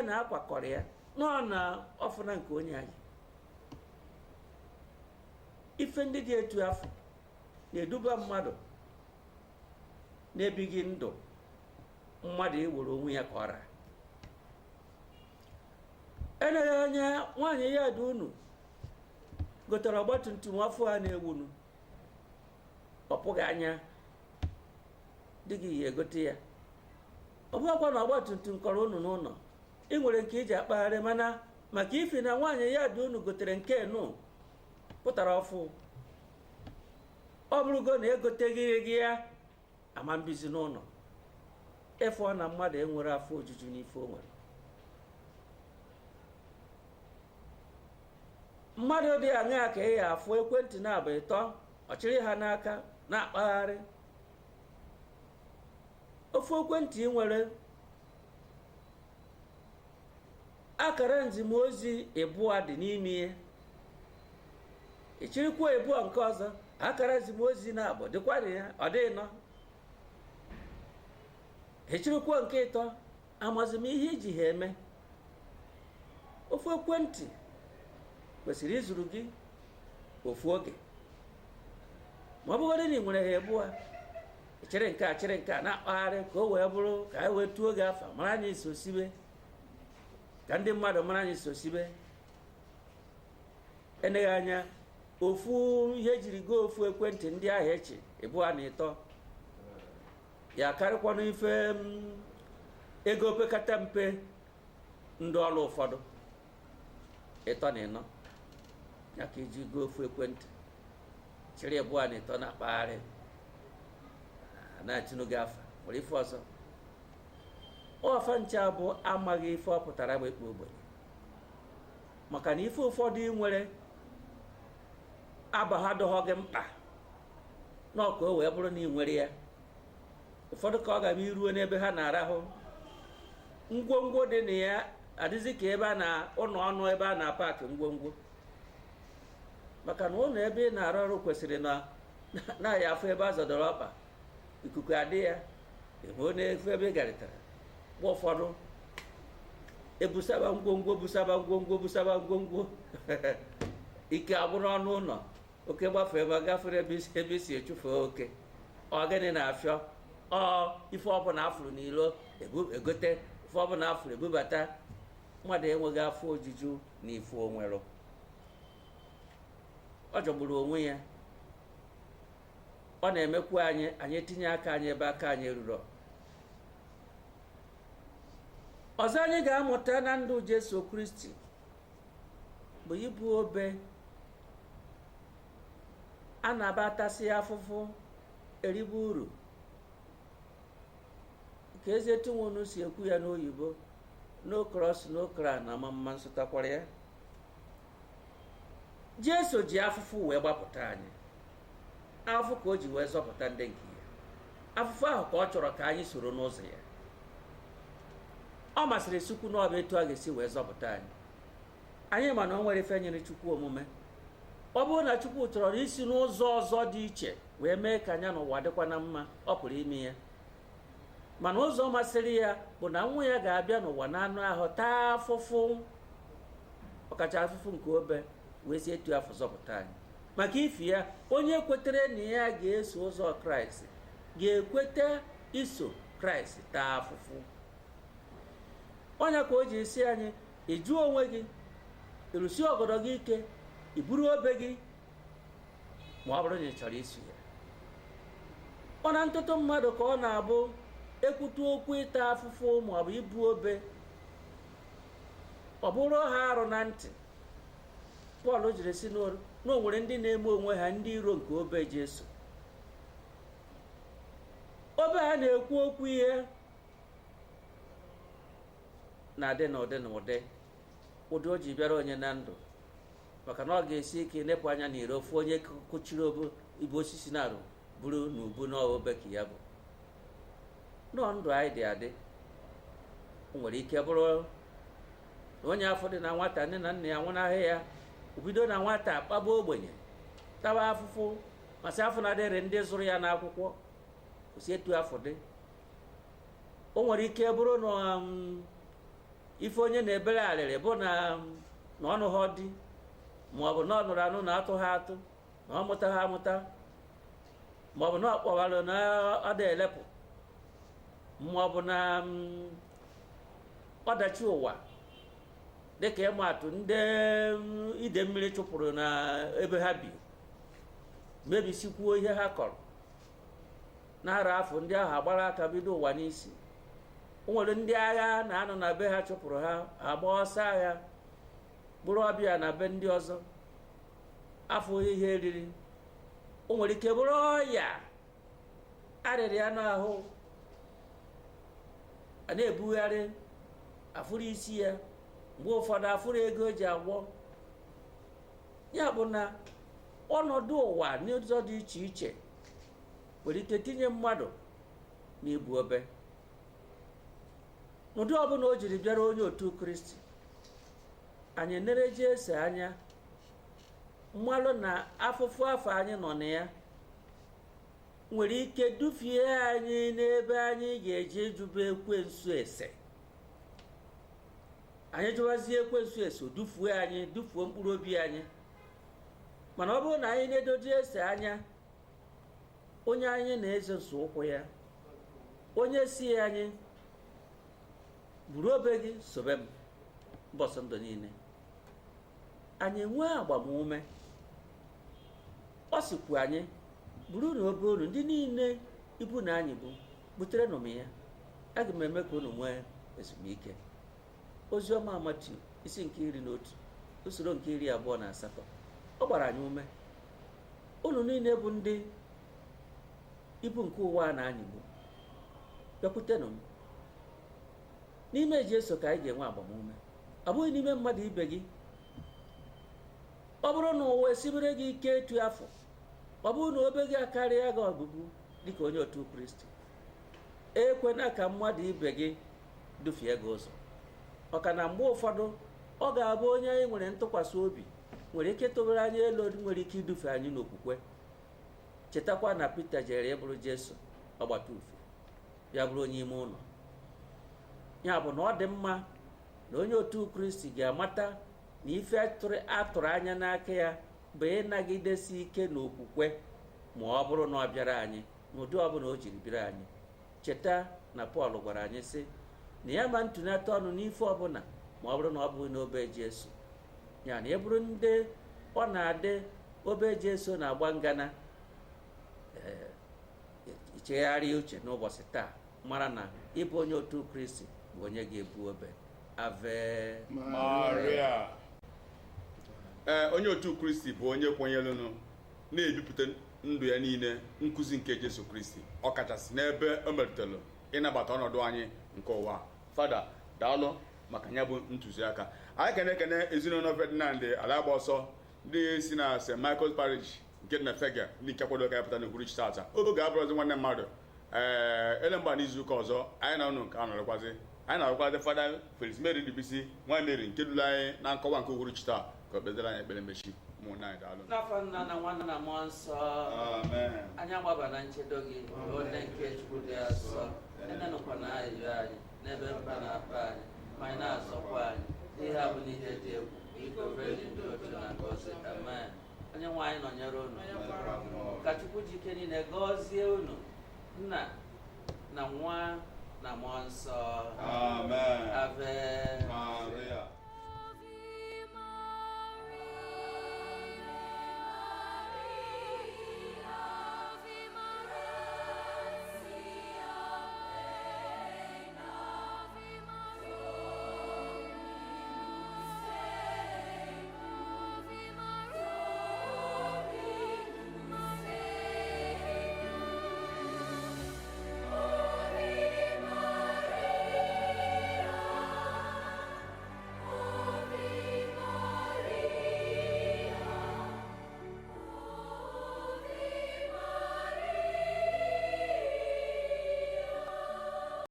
na-akwakọrọ ya nọ na ọfụna nke onye anyị. Ife ndị dị etu afọ na-eduba mmadụ na-ebighị ndụ mmadụ iwere onwe ya ka ọra. Eleghị anya nwaanyị ya dị unu gotere ọgbatumtum afọ a na-ewunu, ọ pụghị anya dị gị ya egote ya. Ọ bụghịkwa na ọgbatumtum kọrọ unu n'ụlọ, ị nwere nke iji akpagharị, mana maka ifi na nwaanyị ya dị unu gotere nke nụ pụtara ọfụ, ọ bụrụgo na egoteghị gị ya ama mbizi n'ụlọ, efe ọ na mmadụ enwere afọ ojuju n'ife o nwere. Mmadụ dị aṅaa ka ị ya afụ ekwentị na-abụ ịtọ ọchịrị ha n'aka na-akpagharị. Ofu ekwentị ị nwere akara nzimozi ịbụọ dị n'ime ya, ịchịrịkwa ịbụọ nke ọzọ akara nzimozi na-abụ dịkwa ya, ọ dị nọ. Ịchịrịkwa nke ịtọ amazim ihe iji ha eme. Ofu ekwentị kwesịrị izuru gị ofu oge, ma ọ bụgodị na ị nwere ha ịbụọ, chịrị nke a na-akpagharị ka o wee bụrụ ka anyị wee tuo gị afa mara anyị sosibe, ka ndị mmadụ mara anyị sosibe. Eneghị anya ofu ihe jiri go ofu ekwentị ndị ahụ echi ịbụọ na ịtọ ya karịkwanụ ife ego opekata mpe ndị ọrụ ụfọdụ ịtọ na ịnọ, ya ka iji go ofu ekwentị chịrị ịbụọ na ịtọ na-akpagharị na-atụnụ gị afa nwere ife ọzọ. Ọfa ncha bụ amaghị ife ọ pụtara bụ ikpe ogbenye, maka na ife ụfọdụ ị nwere abaghadọghọ gị mkpa n'ọka o wee bụrụ na ị nwere ya. Ụfọdụ ka ọ ga-abụ iruo n'ebe ha na-arahụ, ngwongwo dị na ya adịzi ka ebe a na ụlọ ọnụ ebe a na-apakị ngwongwo, maka na ụlọ ebe ị na-arụ ọrụ kwesịrị na ya afọ ebe a zọdọrọ ọkpa, ikuku adị ya ehuo n'efu ebe ị garịtara. Mgbe ụfọdụ ebusaba ngwongwo ike abụrụ ọnụ ụlọ, oke gbafee ebe gafere ebe isi echufe oke. Ọ gịnị na-afịọ? Ọ ife ọbụla afụrụ n'ilo egote, ife ọbụla afụrụ ebubata. Mmadụ enweghị afọ ojuju na ife onwero, ọ jọgburu onwe ya. Ọ na-emekwa anyị etinye aka anyị ebe aka anyị ruru. Ọzọ anyị ga-amụta na ndụ Jesu Kristi bụ ibu obe a na-abatasị afụfụ eribu uru, ka eze Etunwunu si ekwu ya n'oyibo, no cross no crown na mma nsụtakwara ya. Jesu ji afụfụ wee gbapụta anyị, afụfụ ka o ji wee zọpụta ndị nke ya. Afụfụ ahụ ka ọ chọrọ ka anyị soro n'ụzọ ya. Ọ masịrị Chukwu na ọ bụ etu a ga-esi wee zọpụta anyị. Anyị ma na o nwere ife nyere Chukwu omume. Ọ bụrụ na Chukwu chọrọ isi n'ụzọ ọzọ dị iche wee mee ka anya n'ụwa dịkwa na mma, ọ pụrụ ime ya. Mana ụzọ masịrị ya bụ na nwa ya ga-abịa n'ụwa na anụ ahụ taa afụfụ, ọkacha afụfụ nke obe, wee si etu afọ zọpụta anyị. Maka ifi ya, onye kwetere na ya ga-eso ụzọ Kraịst ga-ekweta iso Kraịst taa afụfụ. Onye ka o ji esi anyị ịjụ onwe gị, ịrụsi ọgọdọ gị ike, iburu obe gị, ma ọ bụrụ na ị chọrọ iso ya. Ọ na ntụtụ mmadụ ka ọ na-abụ ekwute okwu ịta afụfụ ma ọ bụ ibu obe, ọ bụrụ ha arụ na ntị. Pọl jiri si na o nwere ndị na-eme onwe ha ndị iro nke obe Jesu. Obe ha na-ekwu okwu ihe na-adị na ụdị na ụdị o ji bịara onye na ndụ, maka na ọ ga-esi ike nepụ anya na ire ofu onye kụchiri ibu osisi na-arụ buru na ubu n'obe ka ya bụ. Nọọ ndụ anyị dị adị, o nwere ike bụrụ na onye afọ dị na nwata, nne na nna ya nwụnahụ ya, obido na nwata kpagbuo ogbenye, tawa afụfụ, masị afọ na-adịrị ndị zụrụ ya n'akwụkwọ, kwụsị etu afọ dị. O nwere ike bụrụ na ife onye na-ebere arịrị bụ na ọnụ ha dị, maọbụ na ọ nụrụ anụ na atụ ha atụ, na ọ mụta ha amụta, maọbụ na ọ kpọwara na ọ da elepụ, maọbụ na ọdachi ụwa dịka ịmatụ ndị ide mmiri chụpụrụ na ebe ha bi, mebisikwuo ihe ha kọrọ n'ara afọ ndị ahụ agbara aka bido ụwa n'isi. O nwere ndị agha na-anọ na be ha chụpụrụ ha agba ọsọ agha bụrụ ọbịa na be ndị ọzọ, afọ ihe eriri. O nwere ike bụrụ ọya arịrị ya n'ahụ, a na-ebugharị afụrụ isi ya, mgbe ụfọdụ afụrụ ego o ji agwọ. Ya bụ na ọnọdụ ụwa n'ụzọ dị iche iche nwere ike tinye mmadụ n'igbu obe. N'ụdị ọbụla o jiri bịara onye otu Kristi, anyị nereje ese anya mmalụ na afụfụ afọ anyị nọ na ya nwere ike dufie anyị n'ebe anyị ga-eji jụba ekwensu ese. Anyị jụwazie ekwensu ese, dufuo anyị, dufuo mkpụrụ obi anyị. Mana ọ bụrụ na anyị na-edoji ese anya onye anyị na-eze nso ụkwụ ya, onye si anyị buru obe gị sobe m mbọsị ndụ niile, anyị nwee agbamume. Ọ sikwu anyị buru na obe unu ndị niile ibu na anyị bụ butere nụ m ya, aga m eme ka unu nwee ezumike. Oziọma Matiu isi nke 11 usoro nke 28. Ọ gbara anyị ume, unu niile bụ ndị ibu nke ụwa na anyị bụ, bịakwutenụ m. N'ime Jesu ka anyị ga-enwe agbamume, ọ bụghị n'ime mmadụ ibe gị. Ọ bụrụ na ụwa esibere gị ike etu afọ, ọ bụrụ na obe gị akarịa gị ọgụgụ dịka onye otu Kristi, ekwena ka mmadụ ibe gị dufie gị ụzọ. Ọka na mgbe ụfọdụ ọ ga-abụ onye anyị nwere ntụkwasị obi nwere ike tụbara anyị elu, nwere ike idufe anyị n'okwukwe. Chetakwa na Pita jere ịbụrụ Jesu ọgbata ufe, ya bụrụ onye ime ụlọ. Ya bụ na ọ dị mma na onye otu Kristi ga-amata na ife atụrụ anya n'aka ya bụ ịnagidesi ike n'okwukwe, ma ọ bụrụ na ọ bịara anyị n'ụdị ọbụla o jiri bịara anyị. Cheta na Pọl gwara anyị sị na ya ma ntụnata ọnụ n'ife ọbụla ma ọ bụrụ na ọ bụghị n'obe Jesu. Ya na e bụrụ ndị ọ na-adị obe Jesu na-agba ngana, ichegharịa uche n'ụbọchị taa, mara na ịbụ onye otu Kristi bụ onye ga-ebu obe. Ave Maria. Onye otu Kristi bụ onye kwenyelụnụ na-ebipụta ndụ ya niile nkụzi nke Jesu Kristi, ọ kachasị n'ebe o metụtara ịnabata ọnọdụ anyị nke ụwa. Fada, daalụ maka ya bụ ntụziaka. Anyị kene ezinụlọ Ferdinand Alagba Ọsọ ndị si na St. Michael's Parish nke dị na Fege, ndị nke kwado ka ya pụta n'uhuruchi tata. Oge abụrụzi nwanne mmadụ. Ele mgba n'izu ụka ọzọ anyị na ụnụ nke anyị na-arụkwazi Fada Felix Mary Ndubisi nwa Mary nke duru anyị na nkọwa nke uhuruchi taa, ka o kpezere anyị ekpere mmechi. Ụmụnna anyị daalụ. N'afọ Nna na Nwa na Mmụọ Nsọ. Amen. Anyị agbaba na nchedo gị, onye nke Chukwu dị asọ, enenụkwa na ayịyọ anyị n'ebe mba na-akpa anyị, ma anyị na-asọkwa anyị n'ihe a bụ n'ihe dị egwu, biko beri ndị otu na ngọzi. Amen. Onye nwe anyị nọnyere unu, ka Chukwu jike niile gọzie unu, Nna na Nwa na Mmụọ Nsọ. Amen. Ave